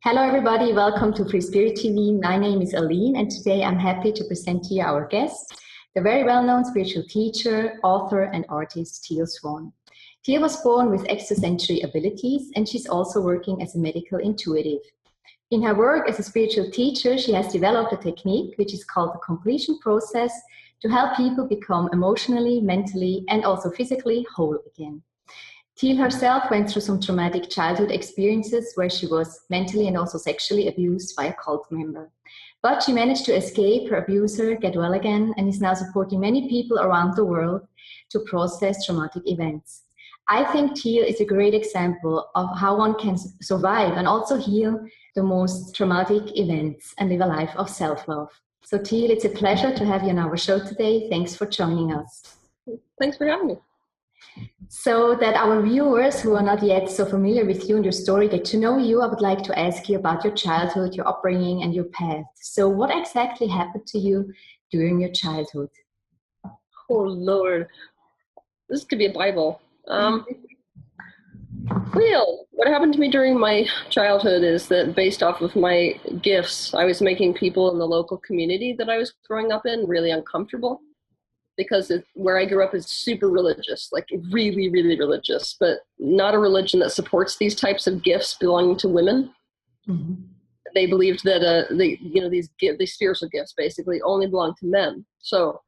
Hello everybody, welcome to FreeSpirit-TV. My name is Aline and today I'm happy to present to you our guest, the very well-known spiritual teacher, author and artist Teal Swan. Teal was born with extrasensory abilities and she's also working as a medical intuitive. In her work as a spiritual teacher, she has developed a technique which is called the completion process to help people become emotionally, mentally and also physically whole again. Teal herself went through some traumatic childhood experiences where she was mentally and also sexually abused by a cult member. But she managed to escape her abuser, get well again, and is now supporting many people around the world to process traumatic events. I think Teal is a great example of how one can survive and also heal the most traumatic events and live a life of self-love. So Teal, it's a pleasure to have you on our show today. Thanks for joining us. Thanks for having me. So that our viewers who are not yet so familiar with you and your story get to know you, I would like to ask you about your childhood, your upbringing and your path. So what exactly happened to you during your childhood? Oh Lord, this could be a Bible. Well, what happened to me during my childhood is that based off of my gifts, I was making people in the local community that I was growing up in really uncomfortable. Because where I grew up is super religious, like really, really religious, but not a religion that supports these types of gifts belonging to women. Mm-hmm. They believed that these spiritual gifts basically only belong to men. So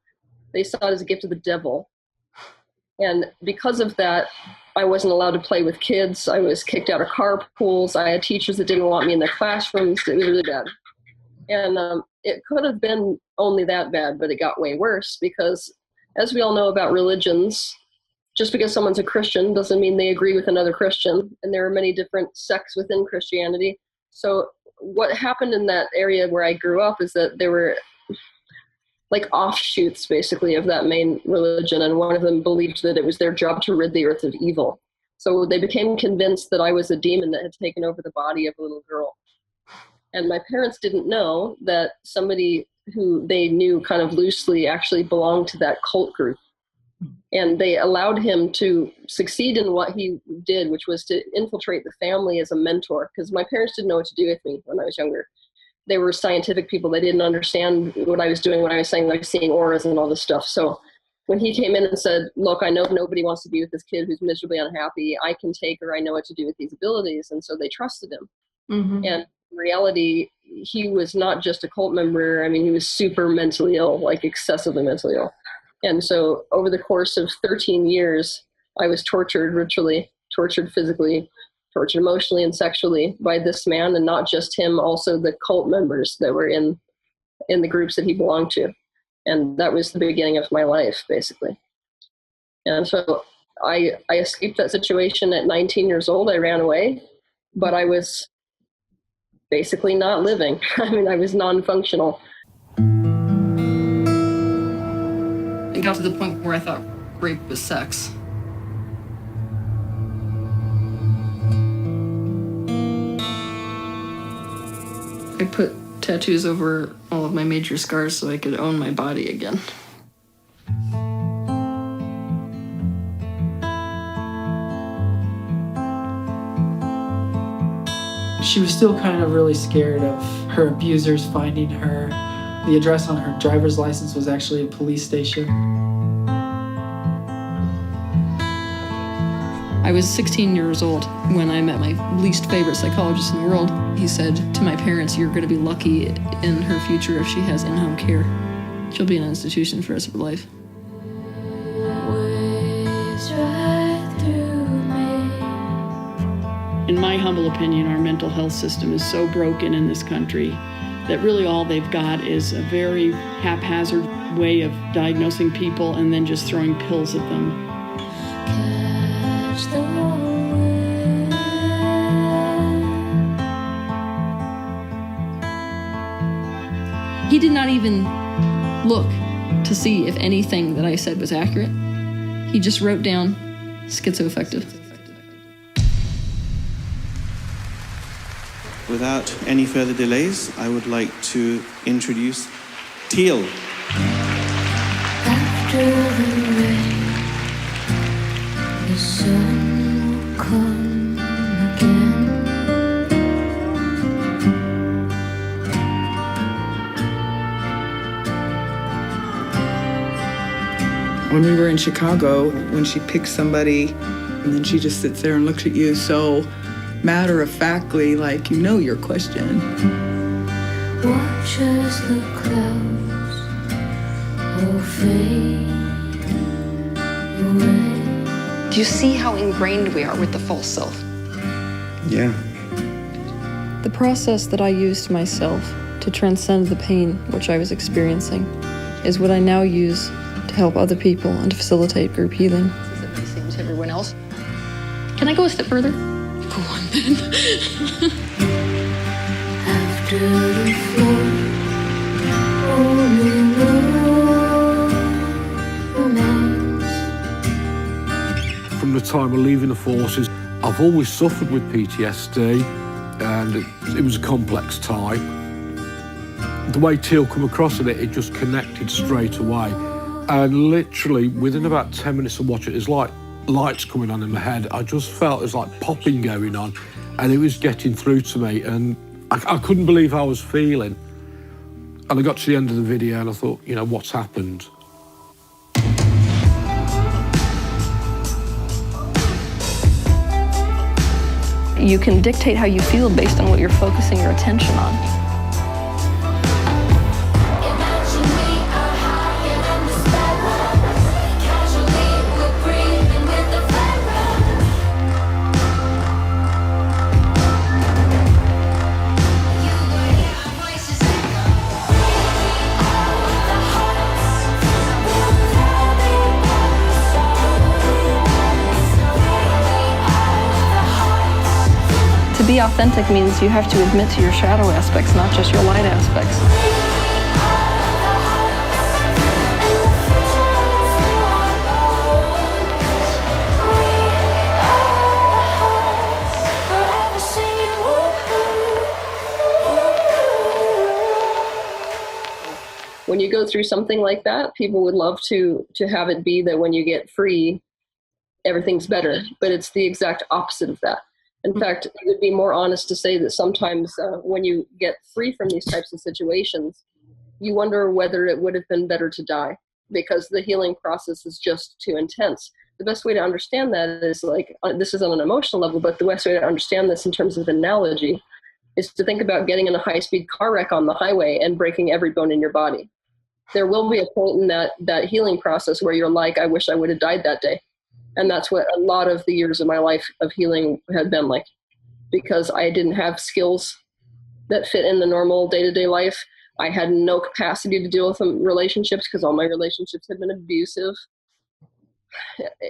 they saw it as a gift of the devil. And because of that, I wasn't allowed to play with kids. I was kicked out of carpools. I had teachers that didn't want me in their classrooms. It was really bad. And it could have been only that bad, but it got way worse because, as we all know about religions, just because someone's a Christian doesn't mean they agree with another Christian. And there are many different sects within Christianity. So what happened in that area where I grew up is that there were like offshoots, basically, of that main religion. And one of them believed that it was their job to rid the earth of evil. So they became convinced that I was a demon that had taken over the body of a little girl. And my parents didn't know that somebody who they knew kind of loosely actually belonged to that cult group. And they allowed him to succeed in what he did, which was to infiltrate the family as a mentor. Because my parents didn't know what to do with me when I was younger. They were scientific people. They didn't understand what I was doing when I was saying, like, seeing auras and all this stuff. So when he came in and said, look, I know nobody wants to be with this kid who's miserably unhappy. I can take her. I know what to do with these abilities. And so they trusted him. Mm-hmm. And in reality, he was not just a cult member. I mean, he was super mentally ill, like excessively mentally ill. And so over the course of 13 years, I was tortured ritually, tortured physically, tortured emotionally and sexually by this man, and not just him, also the cult members that were in the groups that he belonged to. And that was the beginning of my life, basically. And so I escaped that situation at 19 years old. I ran away, but I was basically not living. I mean, I was non-functional. It got to the point where I thought rape was sex. I put tattoos over all of my major scars so I could own my body again. She was still kind of really scared of her abusers finding her. The address on her driver's license was actually a police station. I was 16 years old when I met my least favorite psychologist in the world. He said to my parents, you're going to be lucky in her future if she has in-home care. She'll be in an institution for the rest of her life. In my humble opinion, our mental health system is so broken in this country that really all they've got is a very haphazard way of diagnosing people and then just throwing pills at them. Catch the wind. He did not even look to see if anything that I said was accurate. He just wrote down schizoaffective. Without any further delays, I would like to introduce Teal. After the rain, the sun will come again. When we were in Chicago, when she picks somebody and then she just sits there and looks at you so matter-of-factly, like you know your question. Watch as the clouds will fade away. Do you see how ingrained we are with the false self? Yeah. The process that I used myself to transcend the pain which I was experiencing is what I now use to help other people and to facilitate group healing. As it may seem to everyone else. Can I go a step further? Go on then. After the flood, only love remains. From the time of leaving the forces, I've always suffered with PTSD, and it was a complex time. The way Teal come across it just connected straight away. And literally, within about 10 minutes of watching it, it's like lights coming on in my head. I just felt there's like popping going on, and it was getting through to me, and I couldn't believe how I was feeling. And I got to the end of the video and I thought, you know, what's happened? You can dictate how you feel based on what you're focusing your attention on. To be authentic means you have to admit to your shadow aspects, not just your light aspects. When you go through something like that, people would love to have it be that when you get free, everything's better, but it's the exact opposite of that. In fact, it would be more honest to say that sometimes when you get free from these types of situations, you wonder whether it would have been better to die, because the healing process is just too intense. The best way to understand that is like, this is on an emotional level, but the best way to understand this in terms of analogy is to think about getting in a high-speed car wreck on the highway and breaking every bone in your body. There will be a point in that healing process where you're like, I wish I would have died that day. And that's what a lot of the years of my life of healing had been like, because I didn't have skills that fit in the normal day-to-day life. I had no capacity to deal with relationships because all my relationships had been abusive.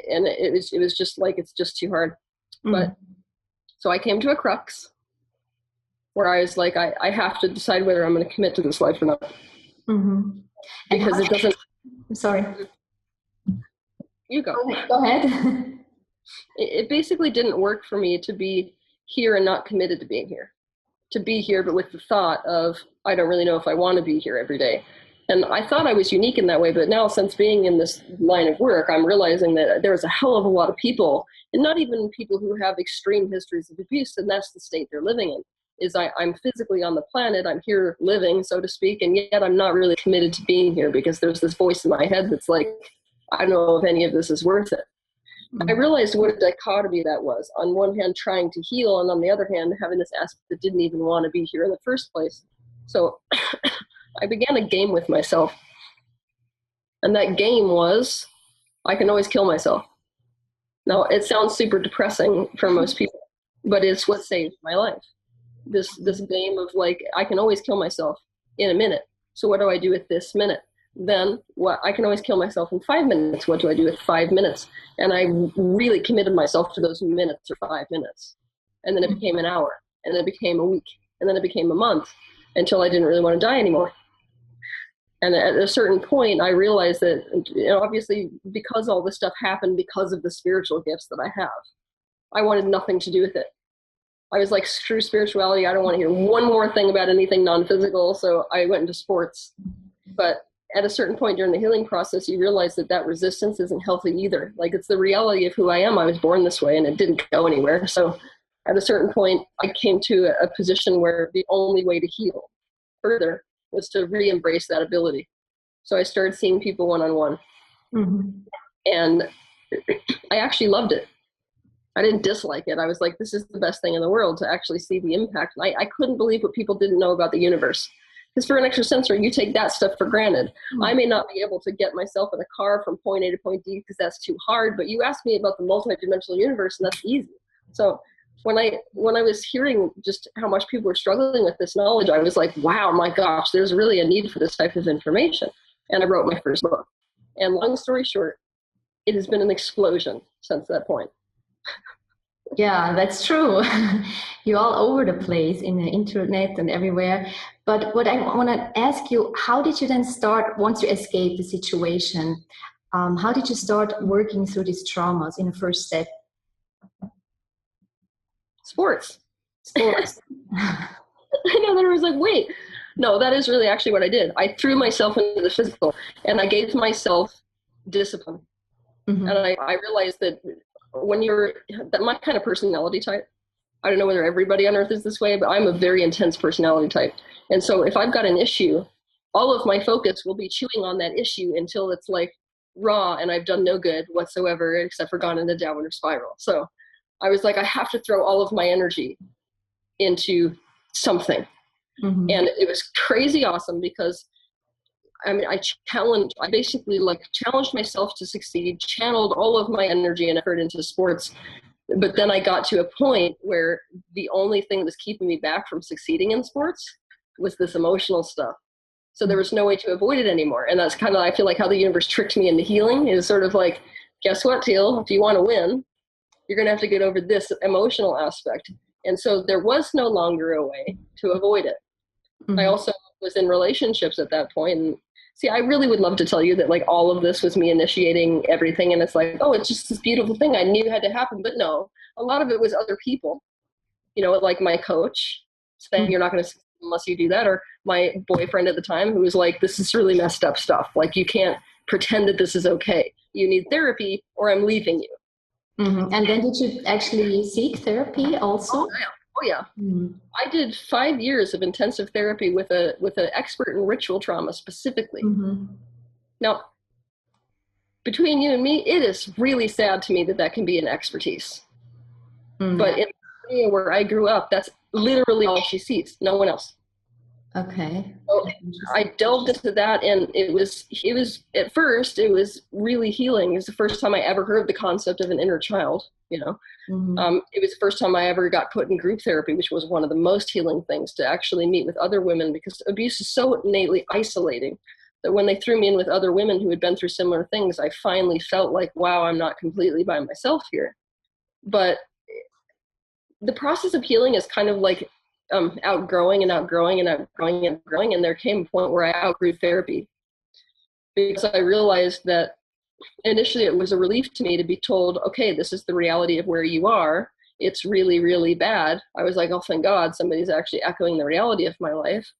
And it was just like, it's just too hard. But so I came to a crux where I was like, I have to decide whether I'm going to commit to this life or not. Because it doesn't. I'm sorry. You go. Go ahead. It basically didn't work for me to be here and not committed to being here. To be here, but with the thought of, I don't really know if I want to be here every day. And I thought I was unique in that way, but now since being in this line of work, I'm realizing that there's a hell of a lot of people, and not even people who have extreme histories of abuse, and that's the state they're living in. Is I'm physically on the planet, I'm here living, so to speak, and yet I'm not really committed to being here because there's this voice in my head that's like, I don't know if any of this is worth it. I realized what a dichotomy that was. On one hand, trying to heal, and on the other hand, having this aspect that didn't even want to be here in the first place. So I began a game with myself. And that game was, I can always kill myself. Now, it sounds super depressing for most people, but it's what saved my life. This game of like, I can always kill myself in a minute. So what do I do with this minute? Then I can always kill myself in 5 minutes. What do I do with 5 minutes? And I really committed myself to those minutes or 5 minutes. And then it became an hour, and then it became a week, and then it became a month, until I didn't really want to die anymore. And at a certain point, I realized that, obviously, because all this stuff happened because of the spiritual gifts that I have, I wanted nothing to do with it. I was like, screw spirituality. I don't want to hear one more thing about anything non-physical. So I went into sports. But at a certain point during the healing process, you realize that resistance isn't healthy either. Like, it's the reality of who I am. I was born this way and it didn't go anywhere. So at a certain point, I came to a position where the only way to heal further was to re-embrace that ability. So I started seeing people one-on-one. And I actually loved it. I didn't dislike it. I was like, this is the best thing in the world to actually see the impact. And I couldn't believe what people didn't know about the universe. Because for an extrasensory, you take that stuff for granted. I may not be able to get myself in a car from point A to point D because that's too hard, but you asked me about the multidimensional universe, and that's easy. So when I was hearing just how much people were struggling with this knowledge, I was like, wow, my gosh, there's really a need for this type of information. And I wrote my first book. And long story short, it has been an explosion since that point. Yeah, that's true. You're all over the place in the internet and everywhere. But what I want to ask you, how did you then start, once you escaped the situation, how did you start working through these traumas in the first step? Sports. I know, there was like, wait, no, that is really actually what I did. I threw myself into the physical, and I gave myself discipline. And I realized that when that my kind of personality type, I don't know whether everybody on earth is this way, but I'm a very intense personality type. And so if I've got an issue, all of my focus will be chewing on that issue until it's like raw and I've done no good whatsoever, except for gone in a downward spiral. So I was like, I have to throw all of my energy into something. And it was crazy awesome because I mean, I basically like challenged myself to succeed, channeled all of my energy and effort into sports. But then I got to a point where the only thing that was keeping me back from succeeding in sports was this emotional stuff. So there was no way to avoid it anymore. And that's kind of, I feel like, how the universe tricked me into healing. Is sort of like, guess what, Teal? If you want to win, you're going to have to get over this emotional aspect. And so there was no longer a way to avoid it. I also was in relationships at that point. And see, I really would love to tell you that like all of this was me initiating everything. And it's like, oh, it's just this beautiful thing I knew had to happen. But no, a lot of it was other people, you know, like my coach saying, you're not going to succeed unless you do that. Or my boyfriend at the time who was like, this is really messed up stuff. Like, you can't pretend that this is okay. You need therapy or I'm leaving you. And then did you actually seek therapy also? Oh yeah. I did 5 years of intensive therapy with an expert in ritual trauma specifically. Now, between you and me, it is really sad to me that can be an expertise. But in the area where I grew up, that's literally all she sees. No one else. Okay. So I delved into that, and it was at first it was really healing. It was the first time I ever heard the concept of an inner child. You know, it was the first time I ever got put in group therapy, which was one of the most healing things, to actually meet with other women, because abuse is so innately isolating that when they threw me in with other women who had been through similar things, I finally felt like, wow, I'm not completely by myself here. But the process of healing is kind of like outgrowing and outgrowing and outgrowing and outgrowing. And there came a point where I outgrew therapy, because I realized that initially it was a relief to me to be told, okay, this is the reality of where you are. It's really, really bad. I was like, oh, thank God, somebody's actually echoing the reality of my life.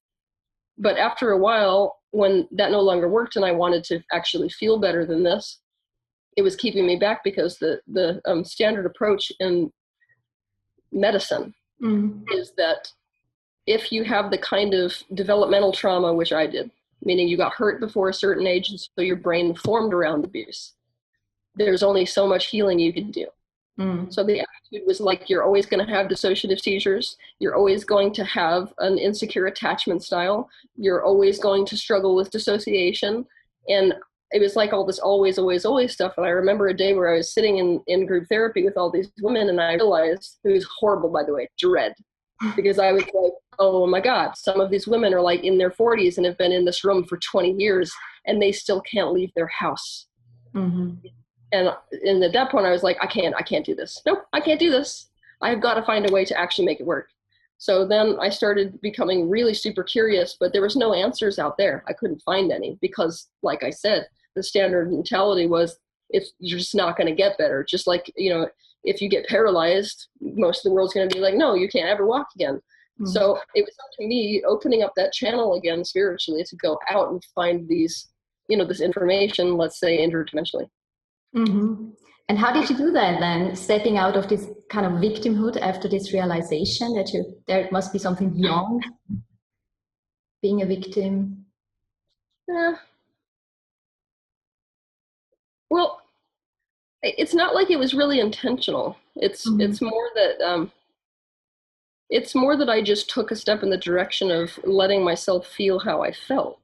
But after a while, when that no longer worked and I wanted to actually feel better than this, it was keeping me back, because the standard approach in medicine is that if you have the kind of developmental trauma, which I did, meaning you got hurt before a certain age, and so your brain formed around abuse, there's only so much healing you can do. So the attitude was like, you're always going to have dissociative seizures. You're always going to have an insecure attachment style. You're always going to struggle with dissociation. And it was like all this always, always, always stuff. And I remember a day where I was sitting in group therapy with all these women, and I realized, it was horrible, by the way, dread. Because I was like, oh my God, some of these women are like in their 40s and have been in this room for 20 years and they still can't leave their house. And at that point I was like, I can't do this. Nope, I can't do this. I've got to find a way to actually make it work. So then I started becoming really super curious, but there was no answers out there. I couldn't find any, because like I said, the standard mentality was, you're just not going to get better. Just like, you know, if you get paralyzed, most of the world's going to be like, no, you can't ever walk again. So it was up to me opening up that channel again spiritually to go out and find these, you know, this information, let's say interdimensionally. And how did you do that then, stepping out of this kind of victimhood after this realization that there must be something beyond being a victim? Well, it's not like it was really intentional. It's more that it's more that I just took a step in the direction of letting myself feel how I felt.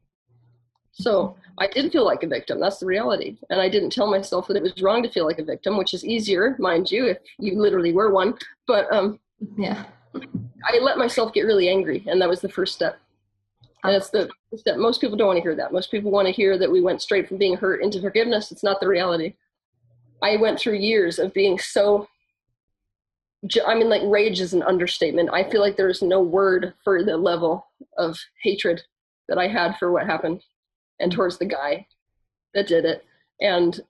So I did feel like a victim. That's the reality. And I didn't tell myself that it was wrong to feel like a victim, which is easier, mind you, if you literally were one. But yeah, I let myself get really angry, and that was the first step. And it's the step. Most people don't want to hear that. Most people want to hear that we went straight from being hurt into forgiveness. It's not the reality. I went through years of being so, I mean, like, rage is an understatement. I feel like there's no word for the level of hatred that I had for what happened and towards the guy that did it. And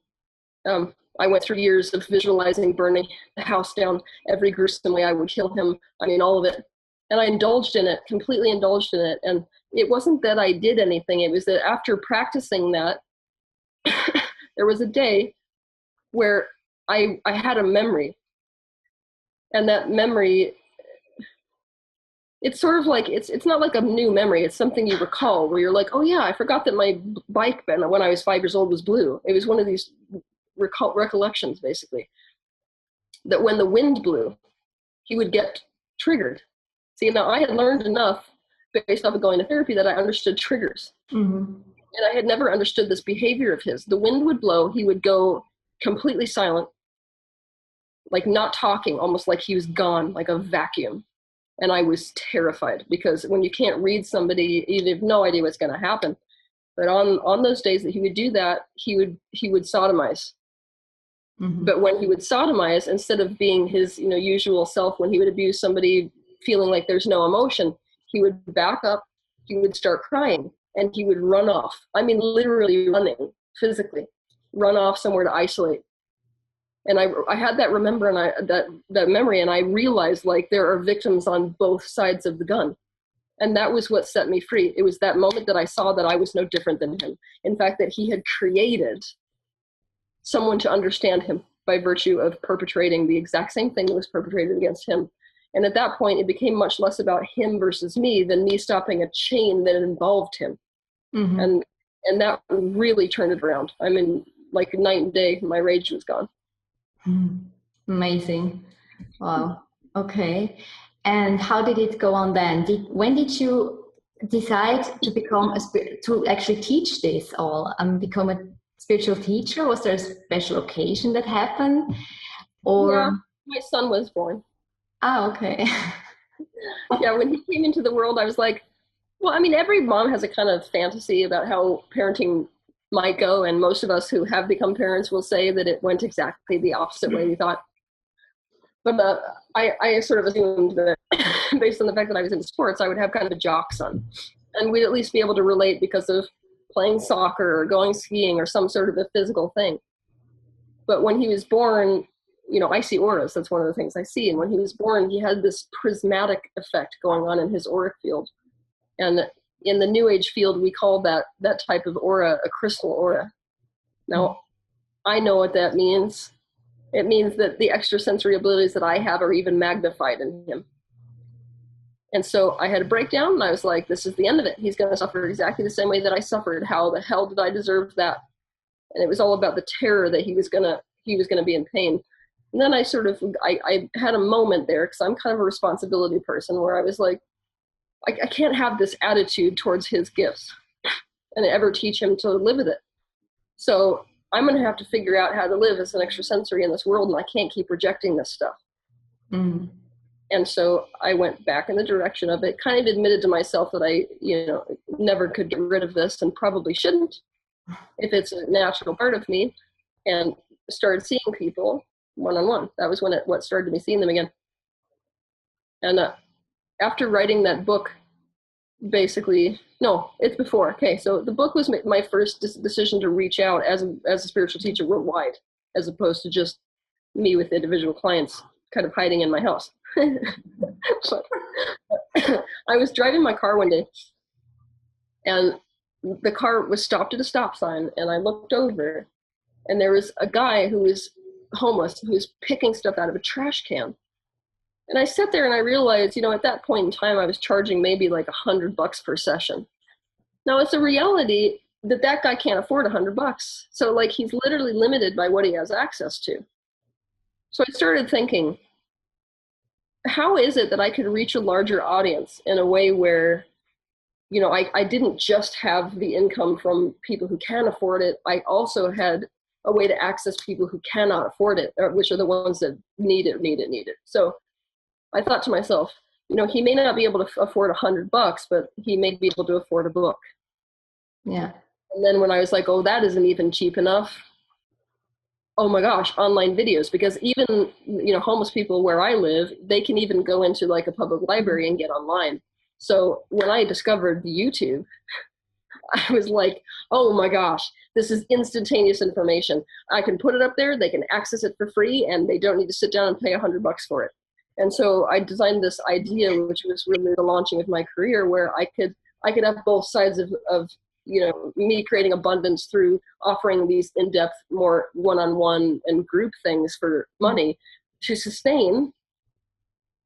I went through years of visualizing burning the house down every gruesome way I would kill him. I mean, all of it. And I indulged in it, completely indulged in it. And it wasn't that I did anything. It was that after practicing that, there was a day where I had a memory. And that memory, it's sort of like, it's not like a new memory. It's something you recall where you're like, oh yeah, I forgot that my bike when I was 5 years old was blue. It was one of these recollections, basically, that when the wind blew, he would get triggered. See, now I had learned enough based off of going to therapy that I understood triggers. And I had never understood this behavior of his. The wind would blow, he would go completely silent, like not talking, almost like he was gone, like a vacuum. And I was terrified, because when you can't read somebody, you have no idea what's going to happen. But on those days that he would do that, he would sodomize. But when he would sodomize, instead of being his usual self, when he would abuse somebody feeling like there's no emotion, he would back up, he would start crying, and he would run off. I mean, literally running, physically, run off somewhere to isolate. And I had that that memory, and I realized, like, there are victims on both sides of the gun. And that was what set me free. It was that moment that I saw that I was no different than him. In fact, that he had created someone to understand him by virtue of perpetrating the exact same thing that was perpetrated against him. And at that point, it became much less about him versus me than me stopping a chain that involved him. And that really turned it around. I mean, like night and day, my rage was gone. Amazing. Wow. Okay. And how did it go on then? When did you decide to become to actually teach this all and become a spiritual teacher? Was there a special occasion that happened? Or yeah, my son was born. Oh, okay. Yeah, when he came into the world, I was like, well, I mean, every mom has a kind of fantasy about how parenting might go, and most of us who have become parents will say that it went exactly the opposite way we thought. But I sort of assumed that based on the fact that I was into sports, I would have kind of a jock son, and we'd at least be able to relate because of playing soccer or going skiing or some sort of a physical thing. But when he was born, I see auras. That's one of the things I see. And when he was born, he had this prismatic effect going on in his auric field. And in the New Age field, we call that type of aura a crystal aura. Now, I know what that means. It means that the extrasensory abilities that I have are even magnified in him. And so I had a breakdown, and I was like, this is the end of it. He's going to suffer exactly the same way that I suffered. How the hell did I deserve that? And it was all about the terror that he was going to be in pain. And then I had a moment there, because I'm kind of a responsibility person, where I was like, I can't have this attitude towards his gifts and ever teach him to live with it. So I'm going to have to figure out how to live as an extrasensory in this world, and I can't keep rejecting this stuff. And so I went back in the direction of it, kind of admitted to myself that I, never could get rid of this and probably shouldn't if it's a natural part of me, and started seeing people one-on-one. That was what started me seeing them again. And after writing that book, basically, no, it's before. Okay, so the book was my first decision to reach out as a spiritual teacher worldwide, as opposed to just me with individual clients kind of hiding in my house. But I was driving my car one day, and the car was stopped at a stop sign, and I looked over, and there was a guy who was homeless, who was picking stuff out of a trash can. And I sat there and I realized, at that point in time, I was charging maybe like $100 per session. Now, it's a reality that guy can't afford $100. So like he's literally limited by what he has access to. So I started thinking, how is it that I could reach a larger audience in a way where, you know, I didn't just have the income from people who can afford it. I also had a way to access people who cannot afford it, which are the ones that need it. So I thought to myself, you know, he may not be able to afford $100, but he may be able to afford a book. Yeah. And then when I was like, oh, that isn't even cheap enough. Oh my gosh, online videos, because even, you know, homeless people where I live, they can even go into like a public library and get online. So when I discovered YouTube, I was like, oh my gosh, this is instantaneous information. I can put it up there, they can access it for free, and they don't need to sit down and pay $100 for it. And so I designed this idea, which was really the launching of my career, where I could have both sides of you know, me creating abundance through offering these in-depth, more one-on-one and group things for money to sustain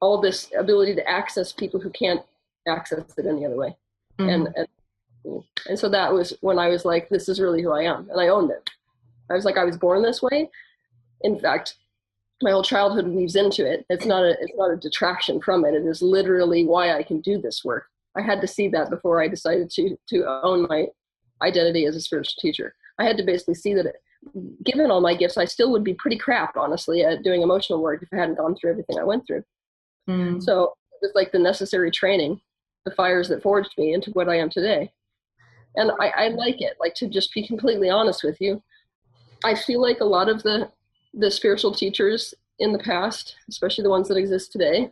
all this ability to access people who can't access it any other way. Mm-hmm. And so that was when I was like, this is really who I am. And I owned it. I was like, I was born this way. In fact, my whole childhood weaves into it. It's not a detraction from it. It is literally why I can do this work. I had to see that before I decided to own my identity as a spiritual teacher. I had to basically see that given all my gifts, I still would be pretty crap, honestly, at doing emotional work if I hadn't gone through everything I went through. Mm. So it was like the necessary training, the fires that forged me into what I am today. And I like it, like, to just be completely honest with you. I feel like a lot of the spiritual teachers in the past, especially the ones that exist today,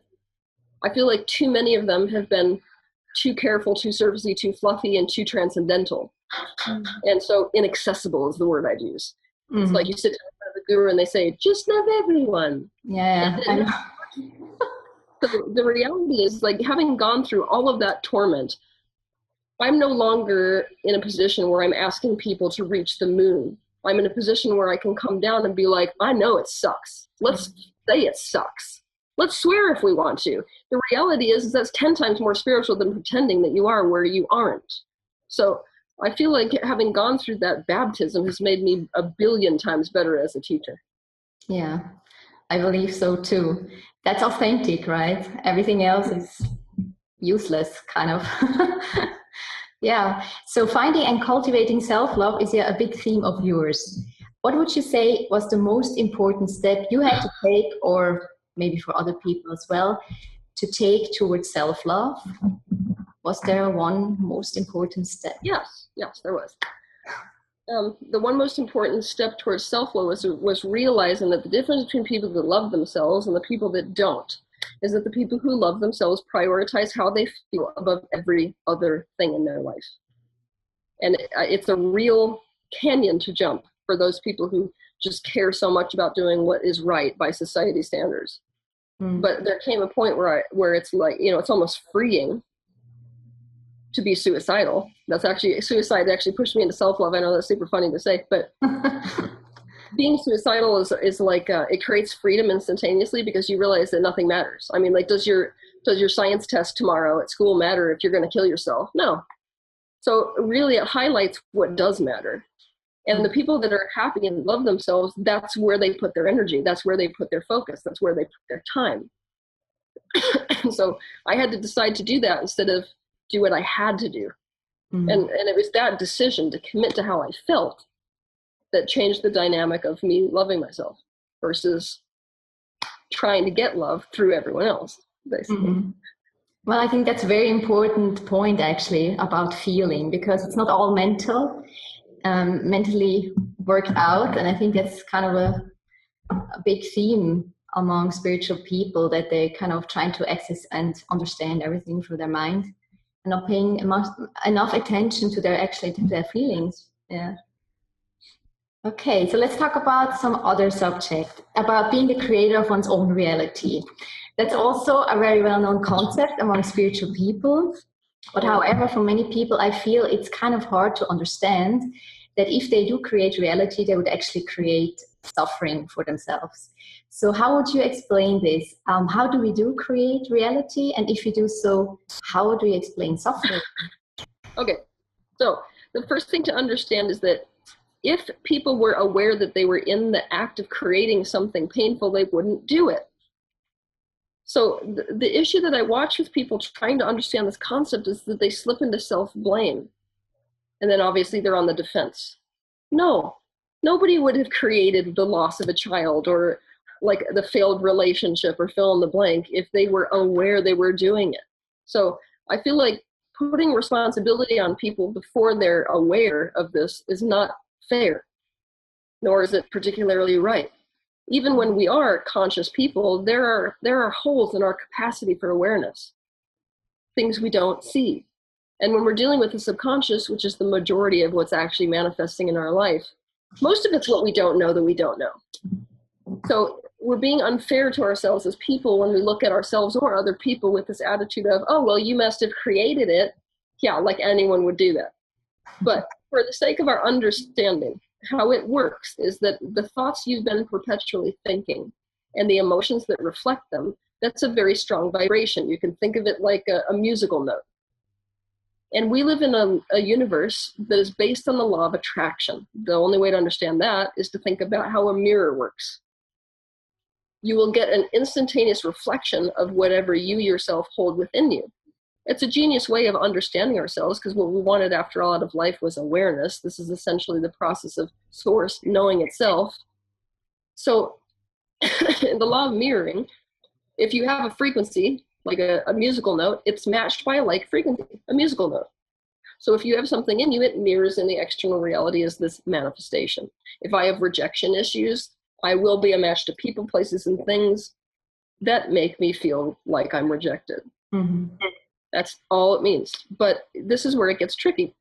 I feel like too many of them have been too careful, too surfacey, too fluffy, and too transcendental. Mm-hmm. And so inaccessible is the word I'd use. Mm-hmm. It's like you sit down in front of a guru and they say, just love everyone. Yeah. The reality is, like, having gone through all of that torment, I'm no longer in a position where I'm asking people to reach the moon. I'm in a position where I can come down and be like, I know it sucks. Let's say it sucks. Let's swear if we want to. The reality is that's 10 times more spiritual than pretending that you are where you aren't. So I feel like having gone through that baptism has made me a billion times better as a teacher. Yeah, I believe so too. That's authentic, right? Everything else is useless, kind of. Yeah. So finding and cultivating self-love is a big theme of yours. What would you say was the most important step you had to take, or maybe for other people as well, to take towards self-love? Was there one most important step? Yes, there was. The one most important step towards self-love was realizing that the difference between people that love themselves and the people that don't is that the people who love themselves prioritize how they feel above every other thing in their life. And it's a real canyon to jump for those people who just care so much about doing what is right by society standards. Mm. But there came a point where it's like, you know, it's almost freeing to be suicidal. That's actually, suicide actually pushed me into self-love. I know that's super funny to say, but being suicidal is like, it creates freedom instantaneously because you realize that nothing matters. I mean, like, does your science test tomorrow at school matter if you're going to kill yourself? No. So really it highlights what does matter. And the people that are happy and love themselves, that's where they put their energy. That's where they put their focus. That's where they put their time. So I had to decide to do that instead of do what I had to do. Mm-hmm. And it was that decision to commit to how I felt that changed the dynamic of me loving myself versus trying to get love through everyone else, basically. Mm-hmm. Well, I think that's a very important point, actually, about feeling, because it's not all mentally worked out. And I think that's kind of a big theme among spiritual people, that they kind of trying to access and understand everything through their mind and not paying enough attention to their feelings. Yeah. Okay, so let's talk about some other subject, about being the creator of one's own reality. That's also a very well-known concept among spiritual people. But however, for many people, I feel it's kind of hard to understand that if they do create reality, they would actually create suffering for themselves. So how would you explain this? How do we create reality? And if you do so, how do you explain suffering? Okay, so the first thing to understand is that if people were aware that they were in the act of creating something painful, they wouldn't do it. So the issue that I watch with people trying to understand this concept is that they slip into self-blame. And then obviously they're on the defense. No, nobody would have created the loss of a child or like the failed relationship or fill in the blank if they were aware they were doing it. So I feel like putting responsibility on people before they're aware of this is not fair, nor is it particularly right. Even when we are conscious people, there are holes in our capacity for awareness, things we don't see. And when we're dealing with the subconscious, which is the majority of what's actually manifesting in our life, most of it's what we don't know that we don't know. So we're being unfair to ourselves as people when we look at ourselves or other people with this attitude of, oh, well, you must have created it. Yeah, like anyone would do that. But for the sake of our understanding, how it works is that the thoughts you've been perpetually thinking and the emotions that reflect them, that's a very strong vibration. You can think of it like a musical note. And we live in a universe that is based on the law of attraction. The only way to understand that is to think about how a mirror works. You will get an instantaneous reflection of whatever you yourself hold within you. It's a genius way of understanding ourselves, because what we wanted after all out of life was awareness. This is essentially the process of source knowing itself. So in the law of mirroring, if you have a frequency, like a musical note, it's matched by a like frequency, a musical note. So if you have something in you, it mirrors in the external reality as this manifestation. If I have rejection issues, I will be a match to people, places, and things that make me feel like I'm rejected. Mm-hmm. That's all it means. But this is where it gets tricky.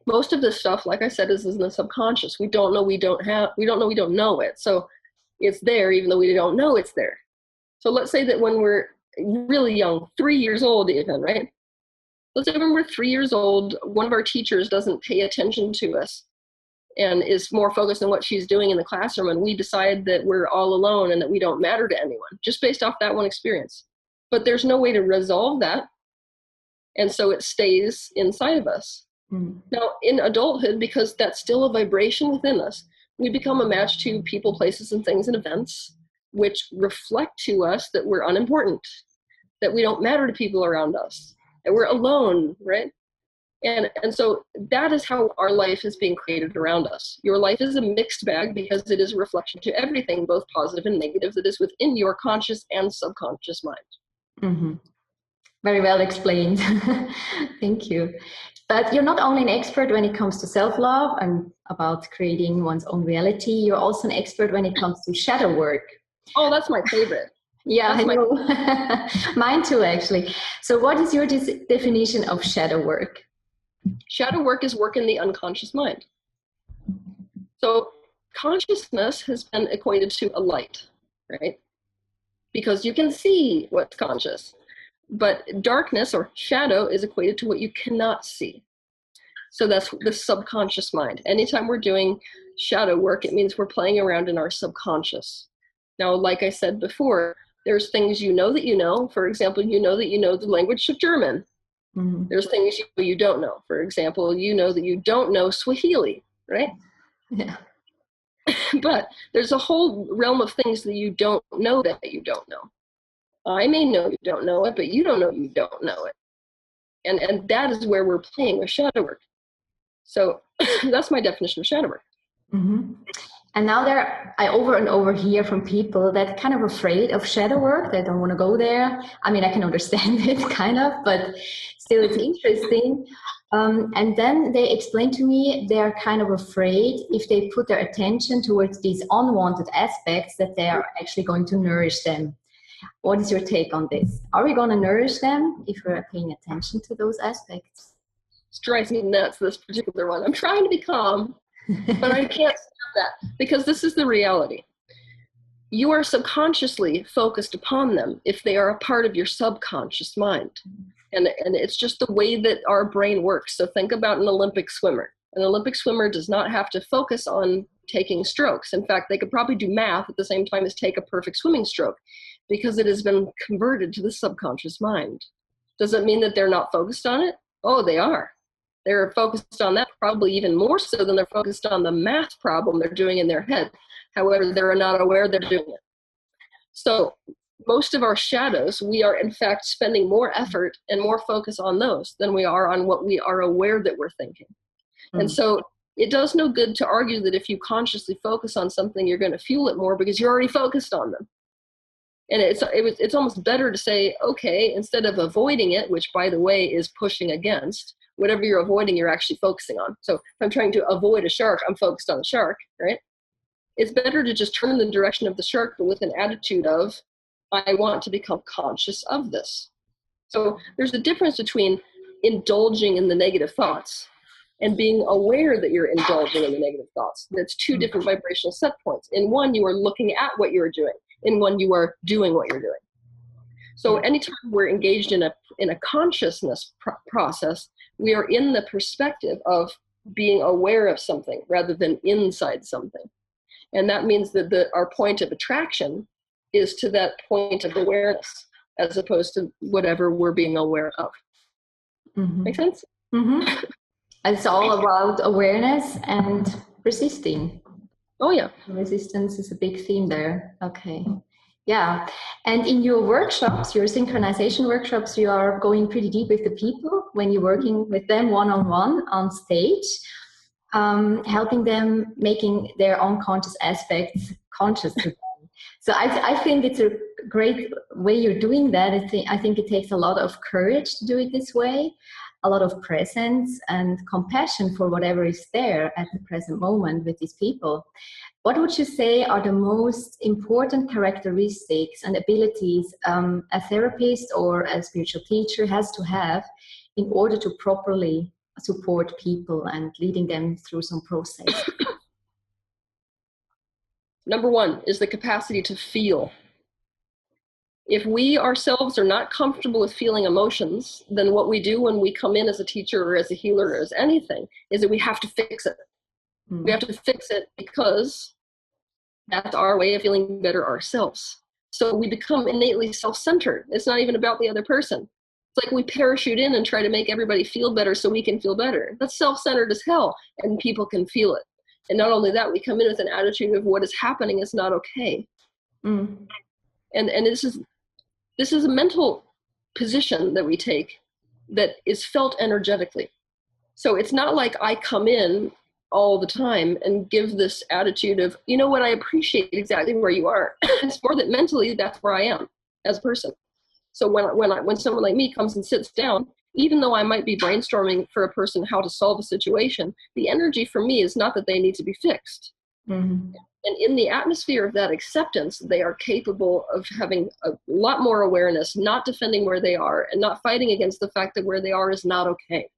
Most of this stuff, like I said, is in the subconscious. We don't know we don't know it. So it's there even though we don't know it's there. So let's say that when we're really young, 3 years old even, right? Let's say when we're 3 years old, one of our teachers doesn't pay attention to us and is more focused on what she's doing in the classroom, and we decide that we're all alone and that we don't matter to anyone, just based off that one experience. But there's no way to resolve that, and so it stays inside of us. Now, in adulthood, because that's still a vibration within us, we become a match to people, places, and things and events which reflect to us that we're unimportant, that we don't matter to people around us, that we're alone, right? And so that is how our life is being created around us. Your life is a mixed bag because it is a reflection to everything, both positive and negative, that is within your conscious and subconscious mind. Mm-hmm. Very well explained. Thank you. But you're not only an expert when it comes to self-love and about creating one's own reality, you're also an expert when it comes to shadow work. Oh, that's my favorite. Yeah, I know. Mine too, actually. So what is your definition of shadow work? Shadow work is work in the unconscious mind. So consciousness has been equated to a light, right? Because you can see what's conscious. But darkness or shadow is equated to what you cannot see. So that's the subconscious mind. Anytime we're doing shadow work, it means we're playing around in our subconscious. Now, like I said before, there's things you know that you know. For example, you know that you know the language of German. Mm-hmm. There's things you don't know. For example, you know that you don't know Swahili, right? Yeah. But there's a whole realm of things that you don't know that you don't know. I may know you don't know it, but you don't know you don't know it. And that is where we're playing with shadow work. So that's my definition of shadow work. Mm-hmm. And now I over and over hear from people that kind of afraid of shadow work. They don't want to go there. I mean, I can understand it kind of, but still it's interesting. And then they explain to me they're kind of afraid if they put their attention towards these unwanted aspects that they are actually going to nourish them. What is your take on this? Are we going to nourish them if we're paying attention to those aspects? It drives me nuts, this particular one. I'm trying to be calm, but I can't stop that because this is the reality. You are subconsciously focused upon them if they are a part of your subconscious mind. And it's just the way that our brain works. So think about an Olympic swimmer. An Olympic swimmer does not have to focus on taking strokes. In fact, they could probably do math at the same time as take a perfect swimming stroke, because it has been converted to the subconscious mind. Does it mean that they're not focused on it? Oh, they are. They're focused on that probably even more so than they're focused on the math problem they're doing in their head. However, they're not aware they're doing it. So most of our shadows, we are in fact spending more effort and more focus on those than we are on what we are aware that we're thinking. And so it does no good to argue that if you consciously focus on something, you're going to fuel it more because you're already focused on them. And it's almost better to say, okay, instead of avoiding it, which by the way is pushing against, whatever you're avoiding, you're actually focusing on. So if I'm trying to avoid a shark, I'm focused on the shark, right? It's better to just turn in the direction of the shark, but with an attitude of, I want to become conscious of this. So there's a difference between indulging in the negative thoughts and being aware that you're indulging in the negative thoughts. That's two different vibrational set points. In one, you are looking at what you're doing. In one, you are doing what you're doing. So anytime we're engaged in a consciousness process, we are in the perspective of being aware of something rather than inside something. And that means that our point of attraction is to that point of awareness as opposed to whatever we're being aware of. Make sense? It's all about awareness and resisting. Oh, yeah. Resistance is a big theme there. Okay. Yeah. And in your workshops, your synchronization workshops, you are going pretty deep with the people when you're working with them one-on-one on stage, helping them making their unconscious aspects conscious to them. So I think it's a great way you're doing that. I think it takes a lot of courage to do it this way, a lot of presence and compassion for whatever is there at the present moment with these people. What would you say are the most important characteristics and abilities a therapist or a spiritual teacher has to have in order to properly support people and leading them through some process? Number one is the capacity to feel. If we ourselves are not comfortable with feeling emotions, then what we do when we come in as a teacher or as a healer or as anything is that we have to fix it. We have to fix it because that's our way of feeling better ourselves. So we become innately self-centered. It's not even about the other person. It's like we parachute in and try to make everybody feel better so we can feel better. That's self-centered as hell, and people can feel it. And not only that, we come in with an attitude of what is happening is not okay. And this is a mental position that we take that is felt energetically. So it's not like I come in all the time and give this attitude of, you know what, I appreciate exactly where you are. It's more that mentally that's where I am as a person. So when someone like me comes and sits down, even though I might be brainstorming for a person how to solve a situation, the energy for me is not that they need to be fixed. And in the atmosphere of that acceptance, they are capable of having a lot more awareness, not defending where they are and not fighting against the fact that where they are is not okay.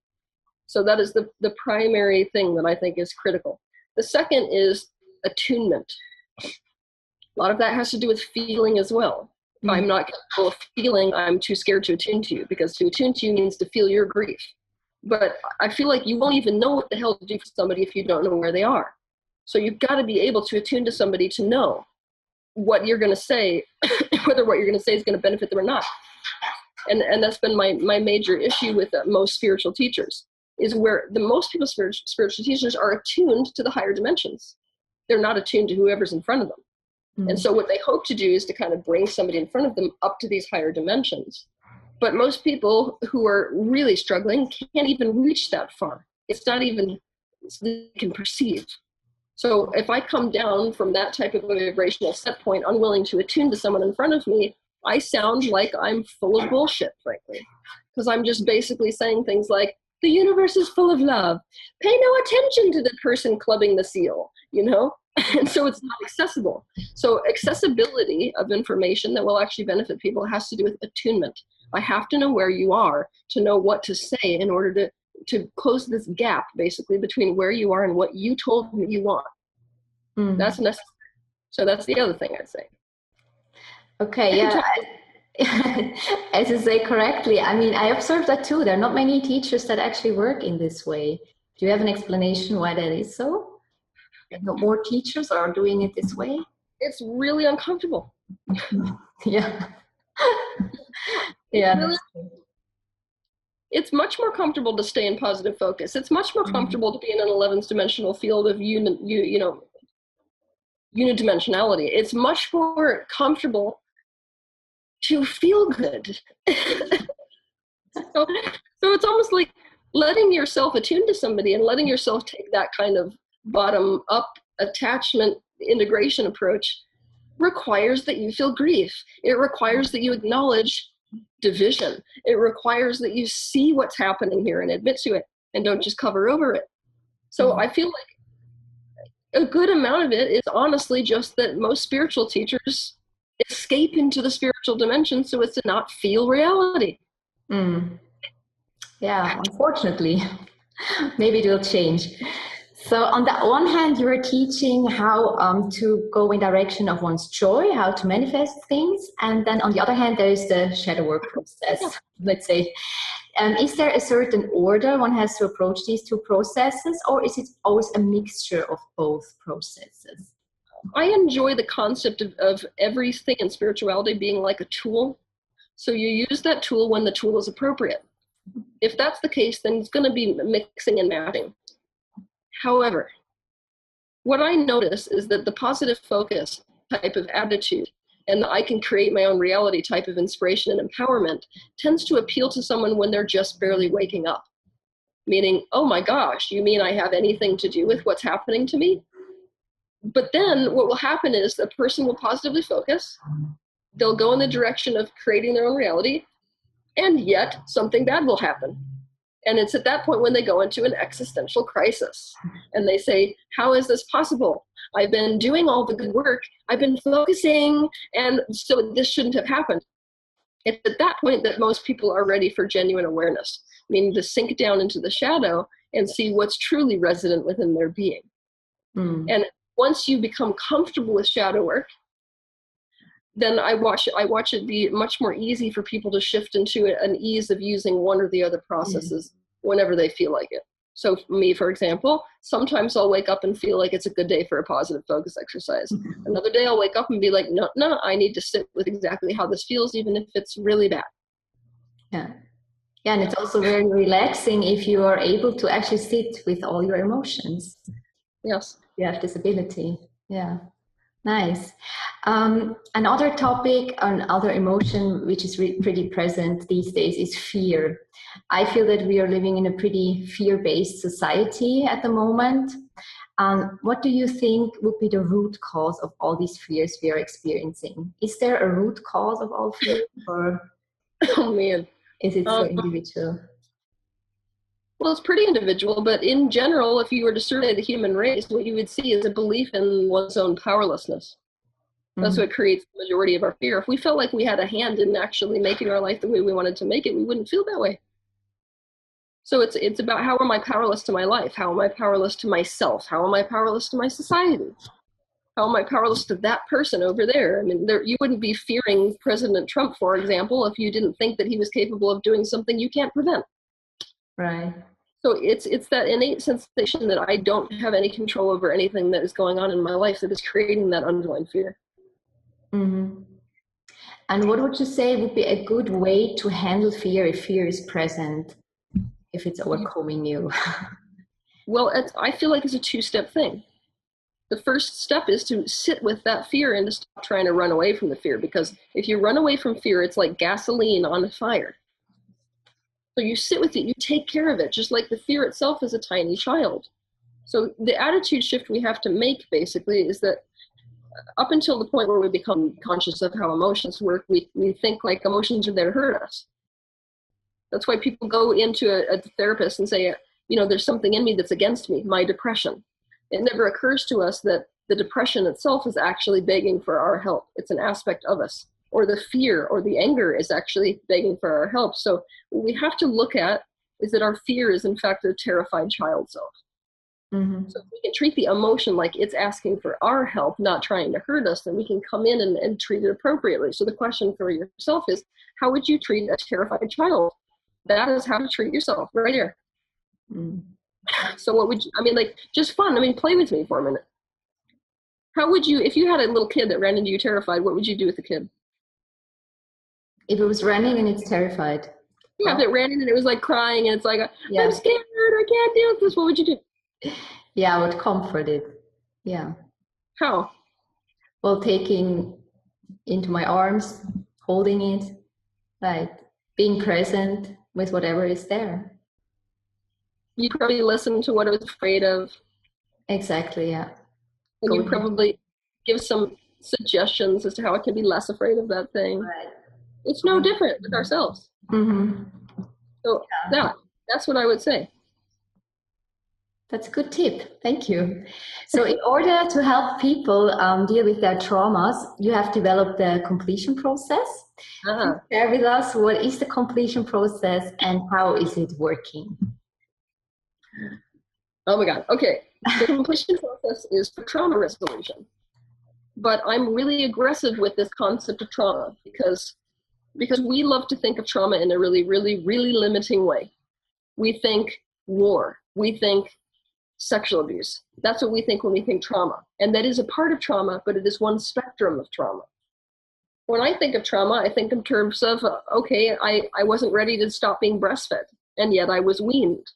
So that is the primary thing that I think is critical. The second is attunement. A lot of that has to do with feeling as well. If I'm not capable of feeling, I'm too scared to attune to you, because to attune to you means to feel your grief. But I feel like you won't even know what the hell to do for somebody if you don't know where they are. So you've got to be able to attune to somebody to know what you're going to say, whether what you're going to say is going to benefit them or not. And that's been my major issue with most spiritual teachers, is where the most people spiritual teachers are attuned to the higher dimensions. They're not attuned to whoever's in front of them. And so what they hope to do is to kind of bring somebody in front of them up to these higher dimensions. But most people who are really struggling can't even reach that far. It's not even, they can perceive. So if I come down from that type of a vibrational set point, unwilling to attune to someone in front of me, I sound like I'm full of bullshit, frankly. Because I'm just basically saying things like, the universe is full of love. Pay no attention to the person clubbing the seal, you know? And so it's not accessible. So accessibility of information that will actually benefit people has to do with attunement. I have to know where you are to know what to say in order to close this gap, basically, between where you are and what you told me you want. That's necessary. So that's the other thing I'd say. Okay, yeah. As you say correctly, I mean, I observed that too. There are not many teachers that actually work in this way. Do you have an explanation why that is so? Not more teachers are doing it this way? It's really uncomfortable. Yeah. Yeah. it's much more comfortable to stay in positive focus. It's much more comfortable to be in an 11th dimensional field of unidimensionality. It's much more comfortable to feel good. So it's almost like letting yourself attune to somebody and letting yourself take that kind of bottom up attachment integration approach requires that you feel grief. It requires that you acknowledge division. It requires that you see what's happening here and admit to it and don't just cover over it. So I feel like a good amount of it is honestly just that most spiritual teachers escape into the spiritual dimension so as to not feel reality. Yeah, unfortunately. Maybe it will change. So on the one hand, you are teaching how to go in direction of one's joy, how to manifest things. And then on the other hand, there is the shadow work process, let's say. Is there a certain order one has to approach these two processes, or is it always a mixture of both processes? I enjoy the concept of everything in spirituality being like a tool. So you use that tool when the tool is appropriate. If that's the case, then it's going to be mixing and matching. However, what I notice is that the positive focus type of attitude and the I can create my own reality type of inspiration and empowerment tends to appeal to someone when they're just barely waking up. Meaning, oh my gosh, you mean I have anything to do with what's happening to me? But then what will happen is the person will positively focus. They'll go in the direction of creating their own reality, and yet something bad will happen. And it's at that point when they go into an existential crisis. And they say, how is this possible? I've been doing all the good work. I've been focusing, and so this shouldn't have happened. It's at that point that most people are ready for genuine awareness, meaning to sink down into the shadow and see what's truly resident within their being. And once you become comfortable with shadow work, then I watch it be much more easy for people to shift into an ease of using one or the other processes whenever they feel like it. So for me, for example, sometimes I'll wake up and feel like it's a good day for a positive focus exercise. Another day I'll wake up and be like, no, I need to sit with exactly how this feels, even if it's really bad. Yeah, and it's also very relaxing if you are able to actually sit with all your emotions. Yes. You have this ability. Yeah. Nice. Another topic, another emotion which is pretty present these days is fear. I feel that we are living in a pretty fear-based society at the moment. What do you think would be the root cause of all these fears we are experiencing? Is there a root cause of all fear, or oh man, is it so individual? Well, it's pretty individual, but in general, if you were to survey the human race, what you would see is a belief in one's own powerlessness. That's what creates the majority of our fear. If we felt like we had a hand in actually making our life the way we wanted to make it, we wouldn't feel that way. So it's about, how am I powerless to my life? How am I powerless to myself? How am I powerless to my society? How am I powerless to that person over there? I mean, you wouldn't be fearing President Trump, for example, if you didn't think that he was capable of doing something you can't prevent. Right. So it's that innate sensation that I don't have any control over anything that is going on in my life that is creating that underlying fear. And what would you say would be a good way to handle fear if fear is present, if it's overcoming you? Well, I feel like it's a two-step thing. The first step is to sit with that fear and to stop trying to run away from the fear, because if you run away from fear, it's like gasoline on a fire. So you sit with it, you take care of it, just like the fear itself is a tiny child. So the attitude shift we have to make, basically, is that up until the point where we become conscious of how emotions work, we think like emotions are there to hurt us. That's why people go into a therapist and say, there's something in me that's against me, my depression. It never occurs to us that the depression itself is actually begging for our help. It's an aspect of us. Or the fear or the anger is actually begging for our help. So what we have to look at is that our fear is in fact a terrified child self. So if we can treat the emotion like it's asking for our help, not trying to hurt us, then we can come in and treat it appropriately. So the question for yourself is, how would you treat a terrified child? That is how to treat yourself right here. So what would you, just fun. Play with me for a minute. How would you, if you had a little kid that ran into you terrified, what would you do with the kid? If it was running and it's terrified. Yeah, if it ran in and it was like crying and it's like, I'm scared, I can't deal with this, what would you do? Yeah, I would comfort it. Yeah. How? Well, taking into my arms, holding it, like being present with whatever is there. You probably listen to what it was afraid of. Exactly, yeah. And you probably give some suggestions as to how it can be less afraid of that thing. Right. It's no different with ourselves. Mm-hmm. So that's what I would say. That's a good tip. Thank you. So in order to help people deal with their traumas, you have developed the completion process. Share with us, what is the completion process and how is it working? Oh my God. Okay. The completion process is for trauma resolution. But I'm really aggressive with this concept of trauma because we love to think of trauma in a really, really, really limiting way. We think war. We think sexual abuse. That's what we think when we think trauma. And that is a part of trauma, but it is one spectrum of trauma. When I think of trauma, I think in terms of, okay, I wasn't ready to stop being breastfed, and yet I was weaned.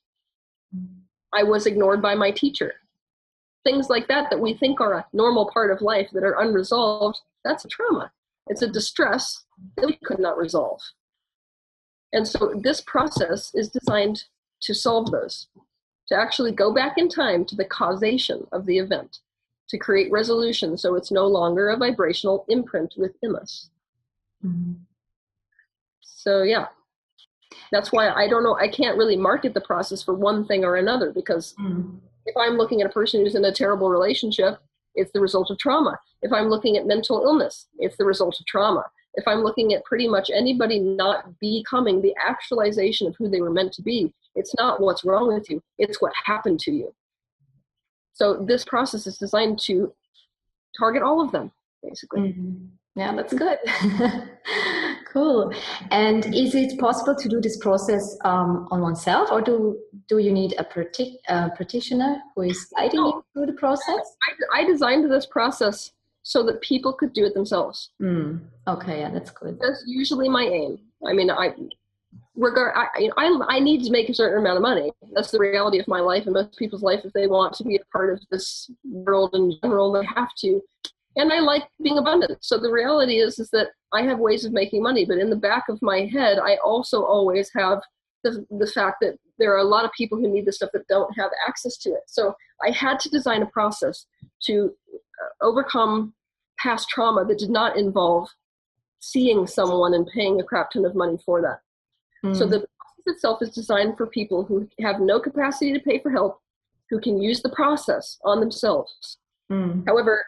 I was ignored by my teacher. Things like that we think are a normal part of life that are unresolved, that's a trauma. It's a distress that we could not resolve. And so this process is designed to solve those, to actually go back in time to the causation of the event, to create resolution so it's no longer a vibrational imprint within us. Mm-hmm. So yeah, that's why I can't really market the process for one thing or another, because if I'm looking at a person who's in a terrible relationship, it's the result of trauma. If I'm looking at mental illness, it's the result of trauma. If I'm looking at pretty much anybody not becoming the actualization of who they were meant to be, it's not what's wrong with you, it's what happened to you. So this process is designed to target all of them, basically. Mm-hmm. Yeah, that's good. Cool. And is it possible to do this process on oneself, or do you need a practitioner who is guiding you through the process? I designed this process so that people could do it themselves. Okay, yeah, that's good. That's usually my aim. I mean, I need to make a certain amount of money. That's the reality of my life and most people's life. If they want to be a part of this world in general, they have to. And I like being abundant. So the reality is that I have ways of making money, but in the back of my head, I also always have the fact that there are a lot of people who need this stuff that don't have access to it. So I had to design a process to overcome past trauma that did not involve seeing someone and paying a crap ton of money for that. So the process itself is designed for people who have no capacity to pay for help, who can use the process on themselves. However,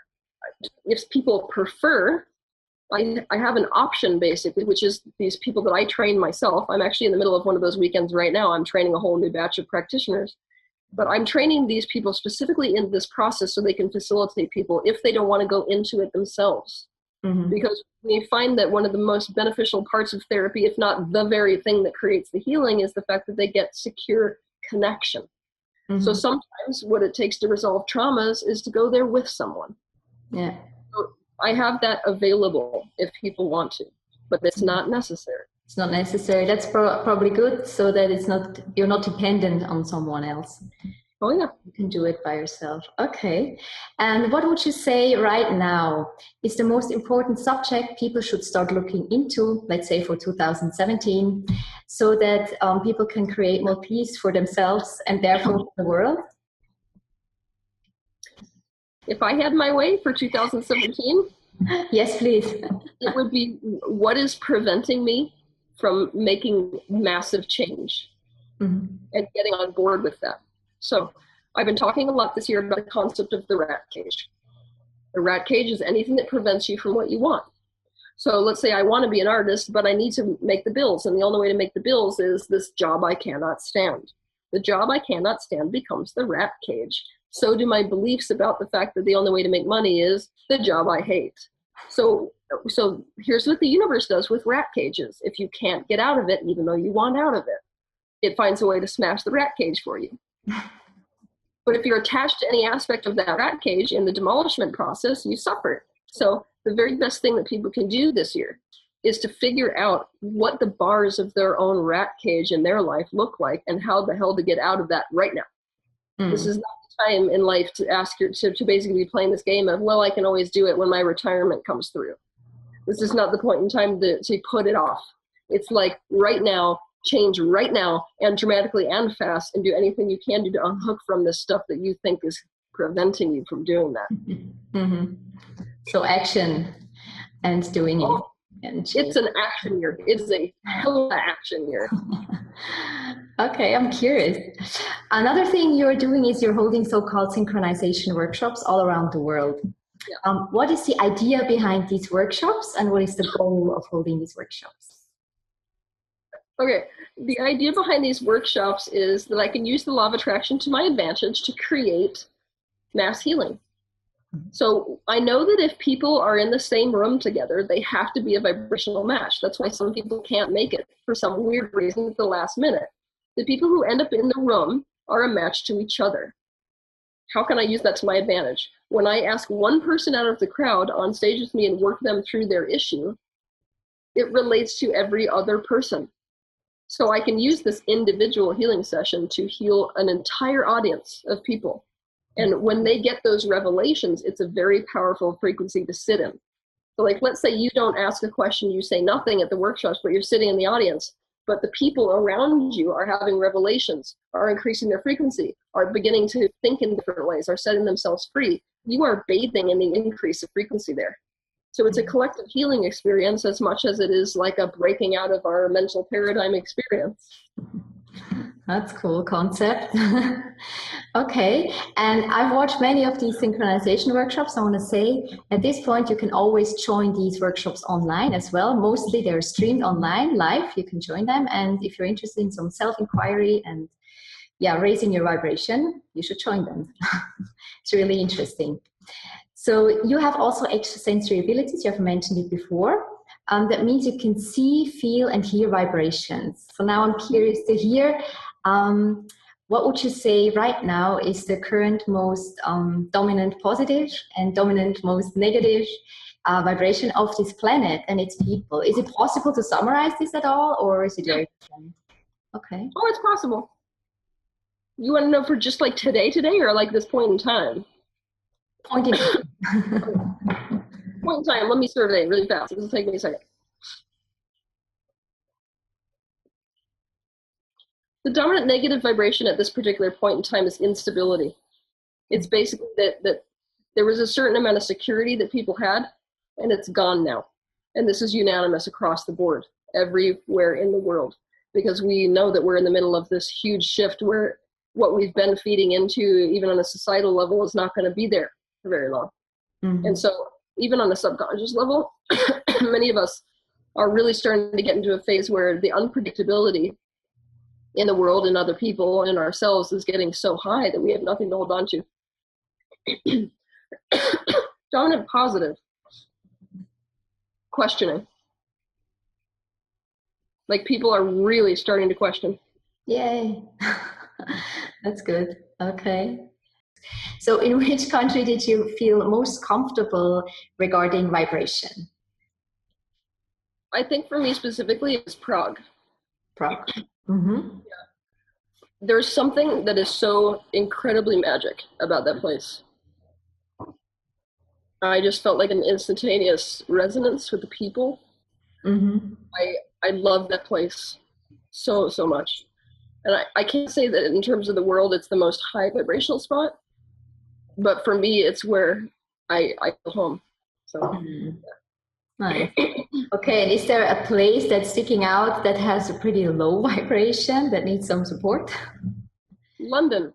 if people prefer, I have an option basically, which is these people that I train myself. I'm actually in the middle of one of those weekends right now. I'm training a whole new batch of practitioners, but I'm training these people specifically in this process so they can facilitate people if they don't want to go into it themselves. Because we find that one of the most beneficial parts of therapy, if not the very thing that creates the healing, is the fact that they get secure connection. So sometimes what it takes to resolve traumas is to go there with someone. Yeah. So I have that available if people want to, but it's not necessary. It's not necessary. That's probably good, so that you're not dependent on someone else. Oh yeah. You can do it by yourself. Okay. And what would you say right now is the most important subject people should start looking into, let's say for 2017, so that people can create more peace for themselves and therefore for the world? If I had my way for 2017, yes, please. It would be what is preventing me from making massive change and getting on board with that. So I've been talking a lot this year about the concept of the rat cage. The rat cage is anything that prevents you from what you want. So let's say I want to be an artist, but I need to make the bills. And the only way to make the bills is this job I cannot stand. The job I cannot stand becomes the rat cage. So do my beliefs about the fact that the only way to make money is the job I hate. So here's what the universe does with rat cages. If you can't get out of it, even though you want out of it, it finds a way to smash the rat cage for you. But if you're attached to any aspect of that rat cage in the demolishment process, you suffer. So the very best thing that people can do this year is to figure out what the bars of their own rat cage in their life look like and how the hell to get out of that right now. This is not the time in life to ask to basically be playing this game of, well, I can always do it when my retirement comes through. This is not the point in time to put it off. It's like right now, change right now, and dramatically and fast, and do anything you can do to unhook from this stuff that you think is preventing you from doing that. So action and doing it. It's an action year. It's a hell of an action year. Okay, I'm curious. Another thing you're doing is you're holding so-called synchronization workshops all around the world. Yeah. What is the idea behind these workshops, and what is the goal of holding these workshops? Okay, the idea behind these workshops is that I can use the law of attraction to my advantage to create mass healing. So I know that if people are in the same room together, they have to be a vibrational match. That's why some people can't make it for some weird reason at the last minute. The people who end up in the room are a match to each other. How can I use that to my advantage? When I ask one person out of the crowd on stage with me and work them through their issue, it relates to every other person. So I can use this individual healing session to heal an entire audience of people. And when they get those revelations, it's a very powerful frequency to sit in. So like, let's say you don't ask a question, you say nothing at the workshops, but you're sitting in the audience, but the people around you are having revelations, are increasing their frequency, are beginning to think in different ways, are setting themselves free. You are bathing in the increase of frequency there. So it's a collective healing experience as much as it is like a breaking out of our mental paradigm experience. That's a cool concept. Okay, and I've watched many of these synchronization workshops. I want to say at this point you can always join these workshops online as well. Mostly they're streamed online live. You can join them, and if you're interested in some self-inquiry and raising your vibration, you should join them. It's really interesting. So you have also extrasensory abilities. You have mentioned it before. That means you can see, feel, and hear vibrations. So now I'm curious to hear, what would you say right now is the current most dominant positive and dominant most negative vibration of this planet and its people? Is it possible to summarize this at all, or is it very different? Okay. Oh, it's possible. You want to know for just like today, or like this point in time? Point in time. Point in time, let me survey really fast. This will take me a second. The dominant negative vibration at this particular point in time is instability. It's basically that there was a certain amount of security that people had, and it's gone now. And this is unanimous across the board, everywhere in the world, because we know that we're in the middle of this huge shift where what we've been feeding into, even on a societal level, is not going to be there for very long. And so even on a subconscious level, many of us are really starting to get into a phase where the unpredictability in the world and other people and ourselves is getting so high that we have nothing to hold on to. Dominant positive. Questioning. Like people are really starting to question. Yay. That's good. Okay. So in which country did you feel most comfortable regarding vibration? I think for me specifically, it's Prague. Prague. Mm-hmm. Yeah. There's something that is so incredibly magic about that place. I just felt like an instantaneous resonance with the people. Mm-hmm. I love that place so much. And I can't say that in terms of the world it's the most high vibrational spot, but for me it's where I feel home. So yeah. Nice. Okay, and is there a place that's sticking out that has a pretty low vibration that needs some support? London.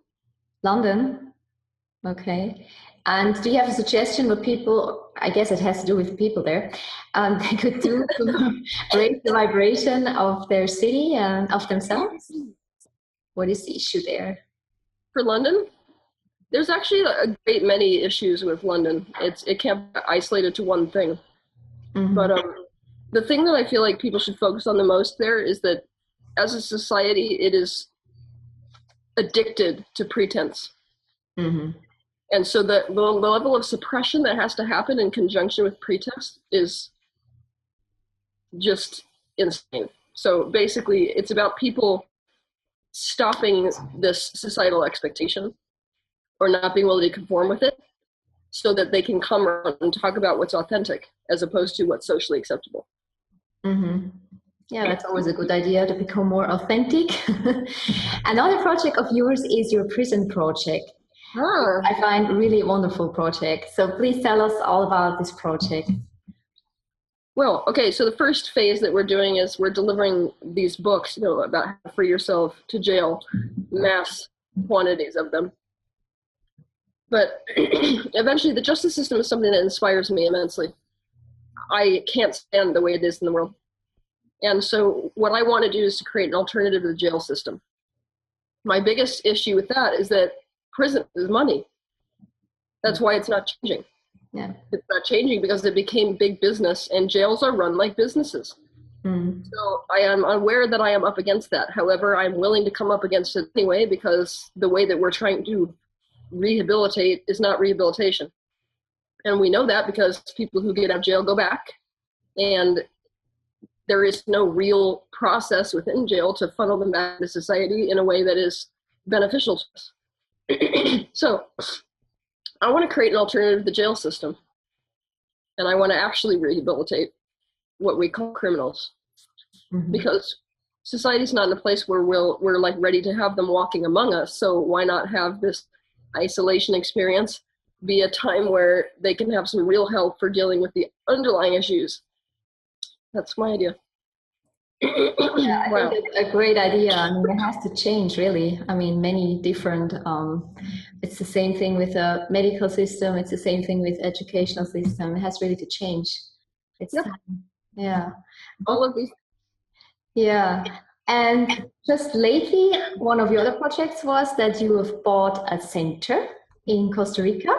London. Okay. And do you have a suggestion what people, I guess it has to do with people there, they could do to raise the vibration of their city and of themselves? What is the issue there? For London? There's actually a great many issues with London. It can't be isolated to one thing. Mm-hmm. But the thing that I feel like people should focus on the most there is that as a society, it is addicted to pretense. Mm-hmm. And so the level of suppression that has to happen in conjunction with pretext is just insane. So basically, it's about people stopping this societal expectation or not being able to conform with it so that they can come around and talk about what's authentic as opposed to what's socially acceptable. Mm-hmm. Yeah, that's always a good idea to become more authentic. Another project of yours is your prison project. I find really wonderful project. So please tell us all about this project. Well, okay, so the first phase that we're doing is we're delivering these books, about how to free yourself to jail, mass quantities of them. But eventually the justice system is something that inspires me immensely. I can't stand the way it is in the world. And so what I want to do is to create an alternative to the jail system. My biggest issue with that is that prison is money. That's why it's not changing. Yeah. It's not changing because it became big business and jails are run like businesses. So I am aware that I am up against that. However, I'm willing to come up against it anyway because the way that we're trying to rehabilitate is not rehabilitation. And we know that because people who get out of jail go back, and there is no real process within jail to funnel them back to society in a way that is beneficial to us. So I want to create an alternative to the jail system, and I want to actually rehabilitate what we call criminals, because society's not in a place where we're like ready to have them walking among us. So why not have this isolation experience be a time where they can have some real help for dealing with the underlying issues? That's my idea. Yeah, I think it's a great idea. I mean, it has to change, really. I mean, many different, it's the same thing with the medical system. It's the same thing with educational system. It has really to change. It's time. Yeah. All of these. Yeah. And just lately, one of your other projects was that you have bought a center in Costa Rica.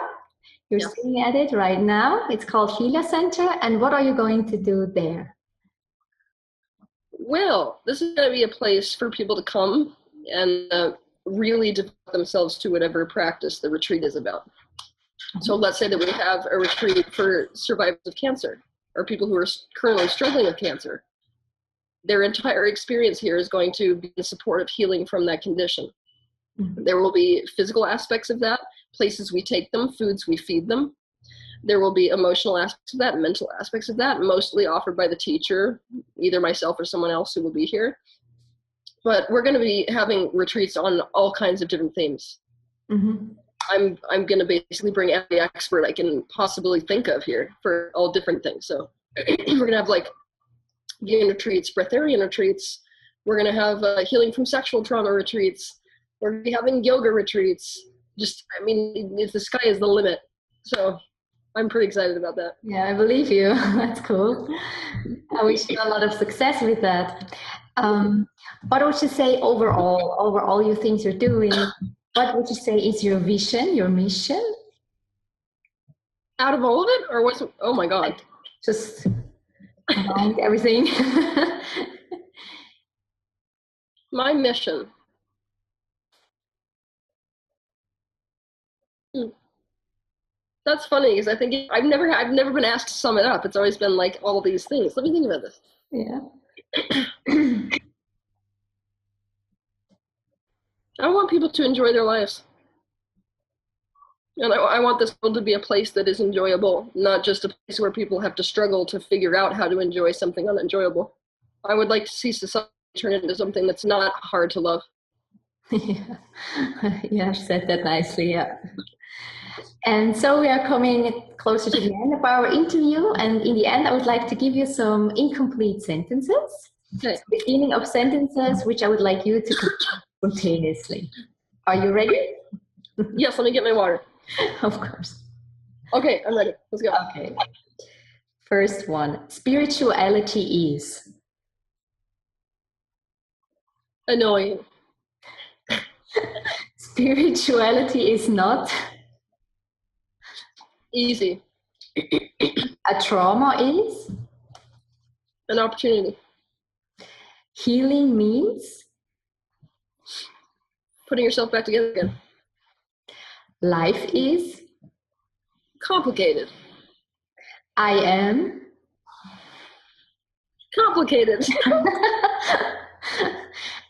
You're sitting at it right now. It's called Vieles Center. And what are you going to do there? Well, this is going to be a place for people to come and really devote themselves to whatever practice the retreat is about. So let's say that we have a retreat for survivors of cancer or people who are currently struggling with cancer. Their entire experience here is going to be in support of healing from that condition. There will be physical aspects of that, places we take them, foods we feed them. There will be emotional aspects of that, mental aspects of that, mostly offered by the teacher, either myself or someone else who will be here. But we're going to be having retreats on all kinds of different themes. I'm going to basically bring every expert I can possibly think of here for all different things. So we're going to have like healing retreats, breatharian retreats. We're going to have healing from sexual trauma retreats. We're going to be having yoga retreats. Just, I mean, the sky is the limit. So I'm pretty excited about that. Yeah, I believe you. That's cool. I wish you a lot of success with that. What would you say overall, over all your things you're doing, what would you say is your vision, your mission? Out of all of it? Or what's, oh my God. Like, just combine everything. My mission. That's funny because I think I've never been asked to sum it up. It's always been like all these things. Let me think about this. Yeah. I want people to enjoy their lives. And I want this world to be a place that is enjoyable, not just a place where people have to struggle to figure out how to enjoy something unenjoyable. I would like to see society turn into something that's not hard to love. Yeah, you have said that nicely, yeah. And so we are coming closer to the end of our interview, and in the end I would like to give you some incomplete sentences, beginning of sentences which I would like you to complete spontaneously. Are you ready? Yes, let me get my water. Of course. Okay, I'm ready. Let's go. Okay. First one, spirituality is? Annoying. Spirituality is not? Easy. A trauma is? An opportunity. Healing means? Putting yourself back together again. Life is? Complicated. I am? complicated.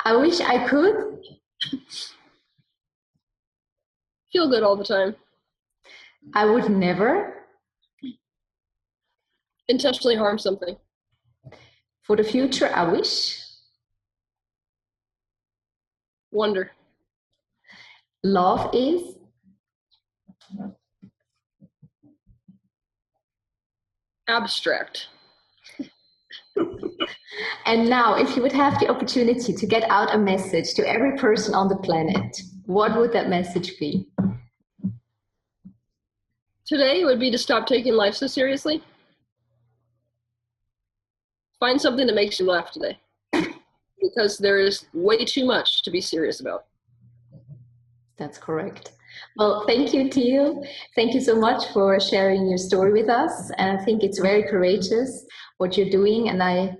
I wish I could. Feel good all the time. I would never. Intentionally harm something. For the future, I wish. Wonder. Love is. Abstract. And now, if you would have the opportunity to get out a message to every person on the planet, what would that message be? Today would be to stop taking life so seriously. Find something that makes you laugh today. Because there is way too much to be serious about. That's correct. Well, thank you, Teal. Thank you so much for sharing your story with us. And I think it's very courageous what you're doing. And I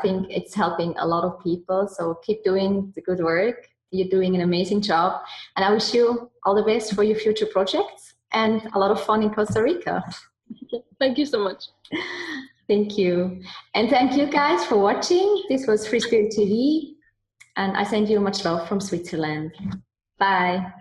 think it's helping a lot of people. So keep doing the good work. You're doing an amazing job. And I wish you all the best for your future projects and a lot of fun in Costa Rica. Thank you so much. Thank you. And thank you guys for watching. This was FreeSpirit TV. And I send you much love from Switzerland. Bye.